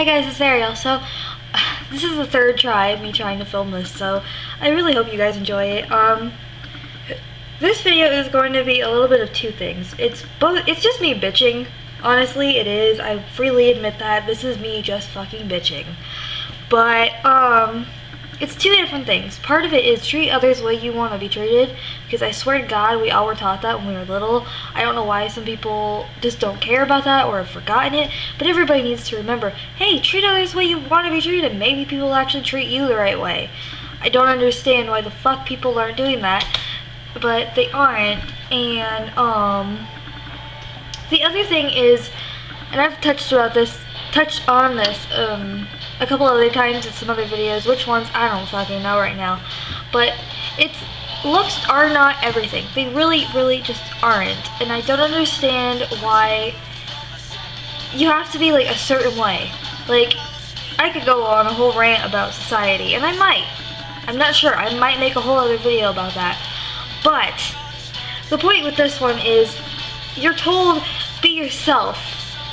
Hi guys, it's Ariel. So, this is the third try of me trying to film this, so I really hope you guys enjoy it. This video is going to be a little bit of two things. It's just me bitching. Honestly, it is. I freely admit that. This is me just fucking bitching. But, it's two different things. Part of it is treat others the way you want to be treated, because I swear to God, we all were taught that when we were little. I don't know why some people just don't care about that or have forgotten it, but everybody needs to remember, hey, treat others the way you want to be treated. Maybe people will actually treat you the right way. I don't understand why the fuck people aren't doing that, but they aren't. And, the other thing is, and I've touched on this, a couple other times in some other videos. Which ones, I don't fucking know right now. But looks are not everything. They really, really just aren't. And I don't understand why you have to be like a certain way. Like, I could go on a whole rant about society, and I might. I'm not sure. I might make a whole other video about that. But the point with this one is, you're told, be yourself.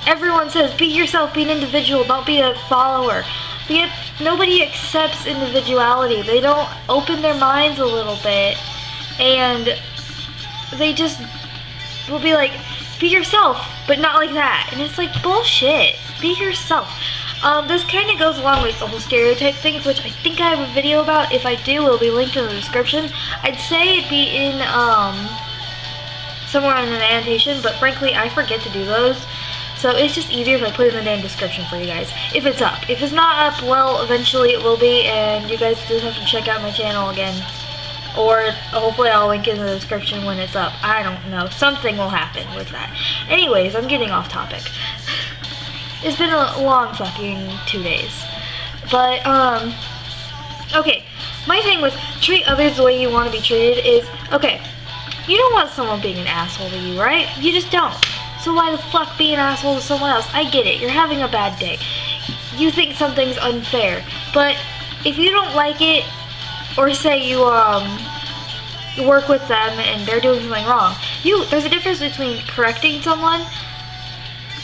Everyone says, be yourself, be an individual, don't be a follower. Yet, nobody accepts individuality. They don't open their minds a little bit. And they just will be like, be yourself, but not like that. And it's like, bullshit. Be yourself. This kind of goes along with the whole stereotype things, which I think I have a video about. If I do, it'll be linked in the description. I'd say it'd be in, somewhere in an annotation, but frankly, I forget to do those. So it's just easier if I put it in the damn description for you guys. If it's up. If it's not up, well, eventually it will be, and you guys just have to check out my channel again. Or hopefully I'll link it in the description when it's up. I don't know. Something will happen with that. Anyways, I'm getting off topic. It's been a long fucking 2 days. But, okay. My thing with treat others the way you want to be treated is, okay, you don't want someone being an asshole to you, right? You just don't. So why the fuck be an asshole to someone else? I get it. You're having a bad day. You think something's unfair. But if you don't like it, or say you work with them and they're doing something wrong, there's a difference between correcting someone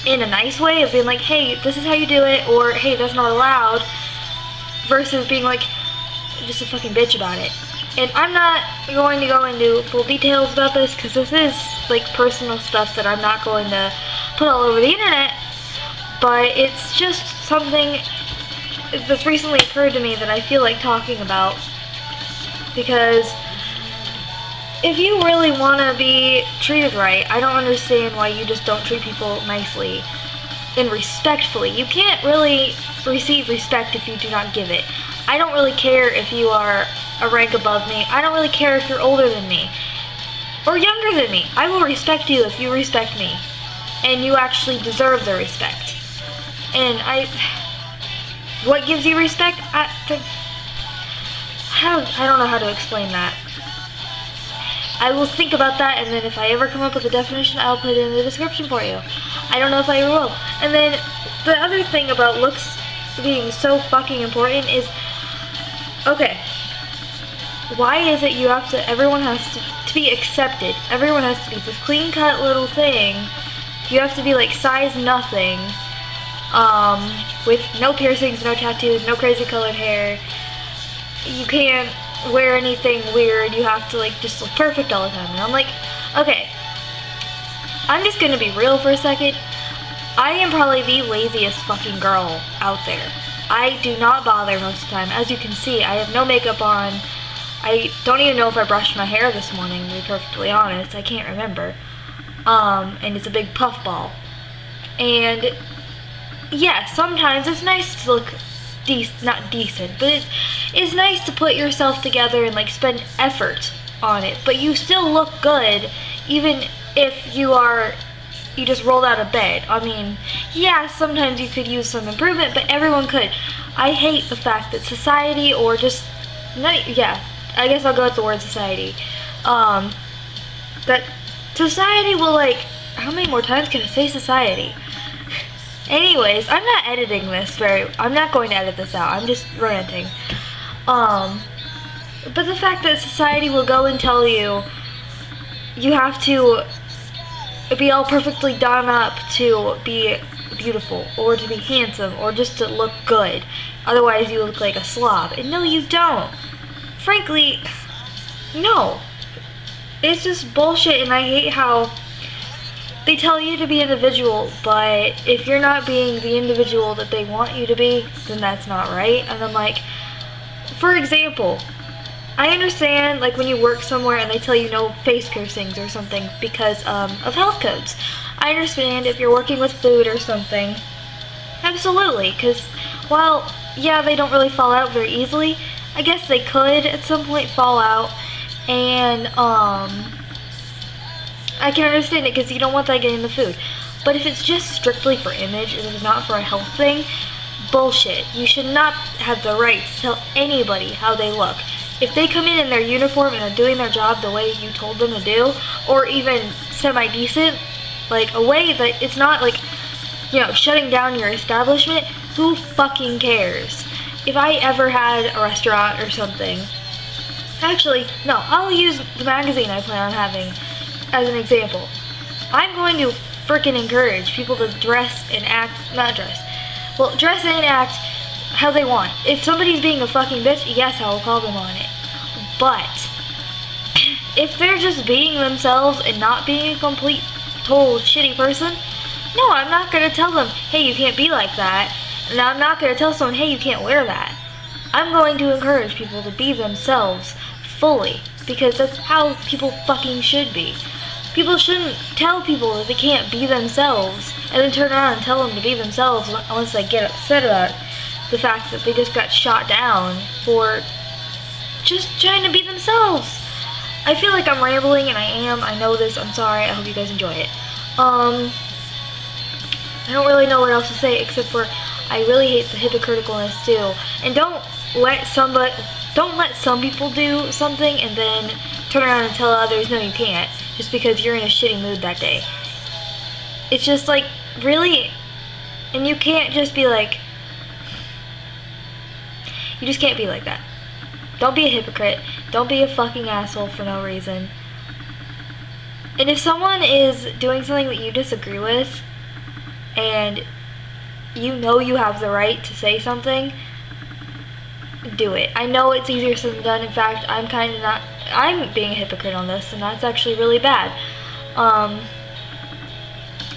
in a nice way of being like, hey, this is how you do it, or hey, that's not allowed, versus being like just a fucking bitch about it. And I'm not going to go into full details about this, because this is like personal stuff that I'm not going to put all over the internet, but it's just something that's recently occurred to me that I feel like talking about. Because if you really want to be treated right, I don't understand why you just don't treat people nicely and respectfully. You can't really receive respect if you do not give it. I don't really care if you are a rank above me. I don't really care if you're older than me or younger than me. I will respect you if you respect me and you actually deserve the respect. And what gives you respect? I don't know how to explain that. I will think about that, and then if I ever come up with a definition, I'll put it in the description for you. I don't know if I ever will. And then the other thing about looks being so fucking important is, okay, why is it everyone has to be accepted? Everyone has to be this clean-cut little thing. You have to be like size nothing, with no piercings, no tattoos, no crazy colored hair. You can't wear anything weird. You have to like just look perfect all the time. And I'm like, okay, I'm just gonna be real for a second. I am probably the laziest fucking girl out there. I do not bother most of the time. As you can see, I have no makeup on. I don't even know if I brushed my hair this morning, to be perfectly honest. I can't remember. And it's a big puff ball. And yeah, sometimes it's nice to look not decent, but it's nice to put yourself together and like spend effort on it. But you still look good, even if you just rolled out of bed. I mean, yeah, sometimes you could use some improvement, but everyone could. I hate the fact that society, or just, I guess I'll go with the word society, that society will like, how many more times can I say society? Anyways, I'm not editing this I'm not going to edit this out, I'm just ranting. But the fact that society will go and tell you, you have to be all perfectly done up to be beautiful, or to be handsome, or just to look good. Otherwise, you look like a slob. And no, you don't. Frankly, no. It's just bullshit, and I hate how they tell you to be individual, but if you're not being the individual that they want you to be, then that's not right. And I'm like, for example, I understand like when you work somewhere and they tell you no face piercings or something because of health codes. I understand if you're working with food or something. Absolutely, because while, yeah, they don't really fall out very easily, I guess they could at some point fall out, and I can understand it because you don't want that getting in the food. But if it's just strictly for image and it's not for a health thing, bullshit. You should not have the right to tell anybody how they look. If they come in their uniform and are doing their job the way you told them to do, or even semi-decent, like a way that it's not like, you know, shutting down your establishment, who fucking cares? If I ever had a restaurant or something, actually, no, I'll use the magazine I plan on having as an example. I'm going to freaking encourage people to dress and act, dress and act how they want. If somebody's being a fucking bitch, yes, I will call them on it. But if they're just being themselves and not being a complete, total shitty person, no, I'm not going to tell them, hey, you can't be like that. And I'm not going to tell someone, hey, you can't wear that. I'm going to encourage people to be themselves fully, because that's how people fucking should be. People shouldn't tell people that they can't be themselves and then turn around and tell them to be themselves once they get upset about the fact that they just got shot down for just trying to be themselves. I feel like I'm rambling, and I am. I know this. I'm sorry. I hope you guys enjoy it. I don't really know what else to say except for I really hate the hypocriticalness too. And don't let some people do something and then turn around and tell others, no, you can't, just because you're in a shitty mood that day. It's just like, really? And you can't just be like, you just can't be like that. Don't be a hypocrite. Don't be a fucking asshole for no reason. And if someone is doing something that you disagree with, and you know you have the right to say something, do it. I know it's easier said than done. In fact, I'm being a hypocrite on this, and that's actually really bad.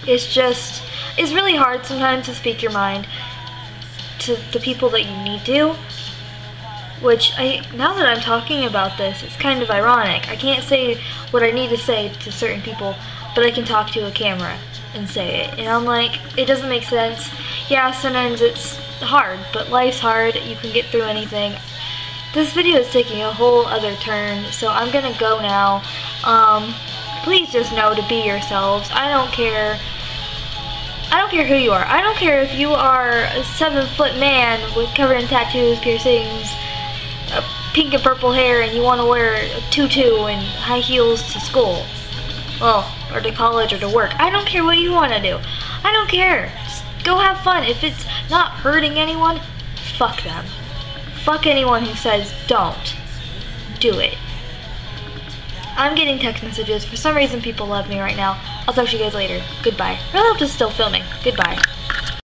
It's really hard sometimes to speak your mind to the people that you need to, which now that I'm talking about this, it's kind of ironic. I can't say what I need to say to certain people, but I can talk to a camera and say it. And I'm like, it doesn't make sense. Yeah, sometimes it's hard, but life's hard. You can get through anything. This video is taking a whole other turn, so I'm gonna go now. Please just know to be yourselves. I don't care who you are. I don't care if you are a 7-foot man with covered in tattoos, piercings, pink and purple hair, and you want to wear a tutu and high heels to school. Well, or to college or to work. I don't care what you want to do. I don't care. Just go have fun. If it's not hurting anyone, fuck them. Fuck anyone who says don't. Do it. I'm getting text messages. For some reason, people love me right now. I'll talk to you guys later. Goodbye. I really hope this is still filming. Goodbye.